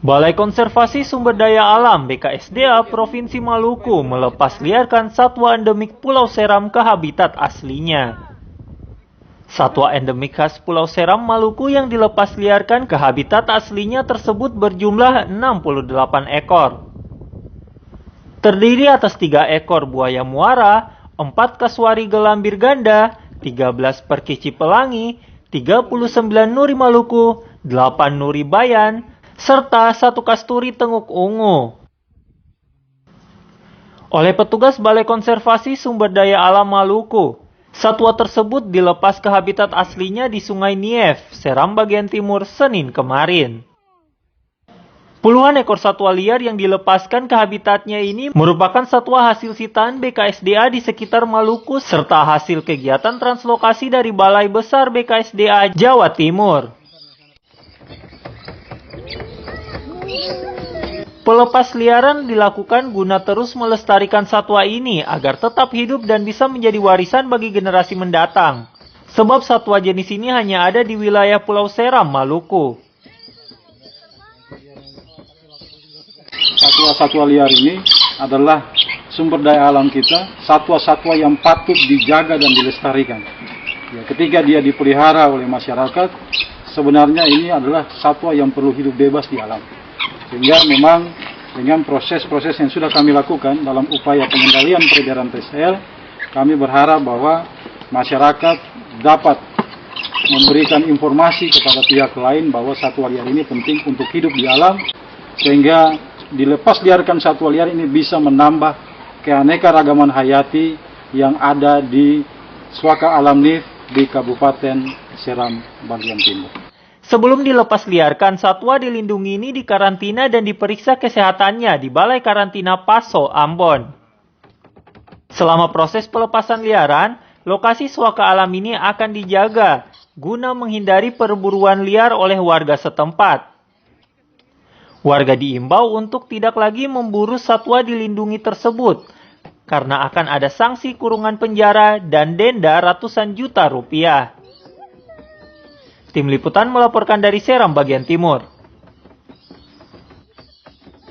Balai Konservasi Sumber Daya Alam BKSDA Provinsi Maluku melepas liarkan satwa endemik Pulau Seram ke habitat aslinya. Satwa endemik khas Pulau Seram Maluku yang dilepas liarkan ke habitat aslinya tersebut berjumlah 68 ekor. Terdiri atas 3 ekor buaya muara, 4 kasuari gelambir ganda, 13 perkici pelangi, 39 nuri Maluku, 8 nuri bayan, serta 1 kasturi tenguk ungu. Oleh petugas Balai Konservasi Sumber Daya Alam Maluku, satwa tersebut dilepas ke habitat aslinya di Sungai Nief, Seram bagian timur, Senin kemarin. Puluhan ekor satwa liar yang dilepaskan ke habitatnya ini merupakan satwa hasil sitaan BKSDA di sekitar Maluku serta hasil kegiatan translokasi dari Balai Besar BKSDA Jawa Timur. Pelepas liaran dilakukan guna terus melestarikan satwa ini agar tetap hidup dan bisa menjadi warisan bagi generasi mendatang. Sebab satwa jenis ini hanya ada di wilayah Pulau Seram, Maluku. Satwa-satwa liar ini adalah sumber daya alam kita, satwa-satwa yang patut dijaga dan dilestarikan. Ya, ketika dia dipelihara oleh masyarakat, sebenarnya ini adalah satwa yang perlu hidup bebas di alam. Sehingga memang dengan proses-proses yang sudah kami lakukan dalam upaya pengendalian peredaran TCL, kami berharap bahwa masyarakat dapat memberikan informasi kepada pihak lain bahwa satwa liar ini penting untuk hidup di alam, sehingga dilepas liarkan satwa liar ini bisa menambah keanekaragaman hayati yang ada di Swaka Alam Nif di Kabupaten Seram bagian timur. Sebelum dilepas liarkan, satwa dilindungi ini dikarantina dan diperiksa kesehatannya di Balai Karantina Paso, Ambon. Selama proses pelepasan liaran, lokasi Swaka Alam ini akan dijaga guna menghindari perburuan liar oleh warga setempat. Warga diimbau untuk tidak lagi memburu satwa dilindungi tersebut, karena akan ada sanksi kurungan penjara dan denda ratusan juta rupiah. Tim Liputan melaporkan dari Seram bagian timur.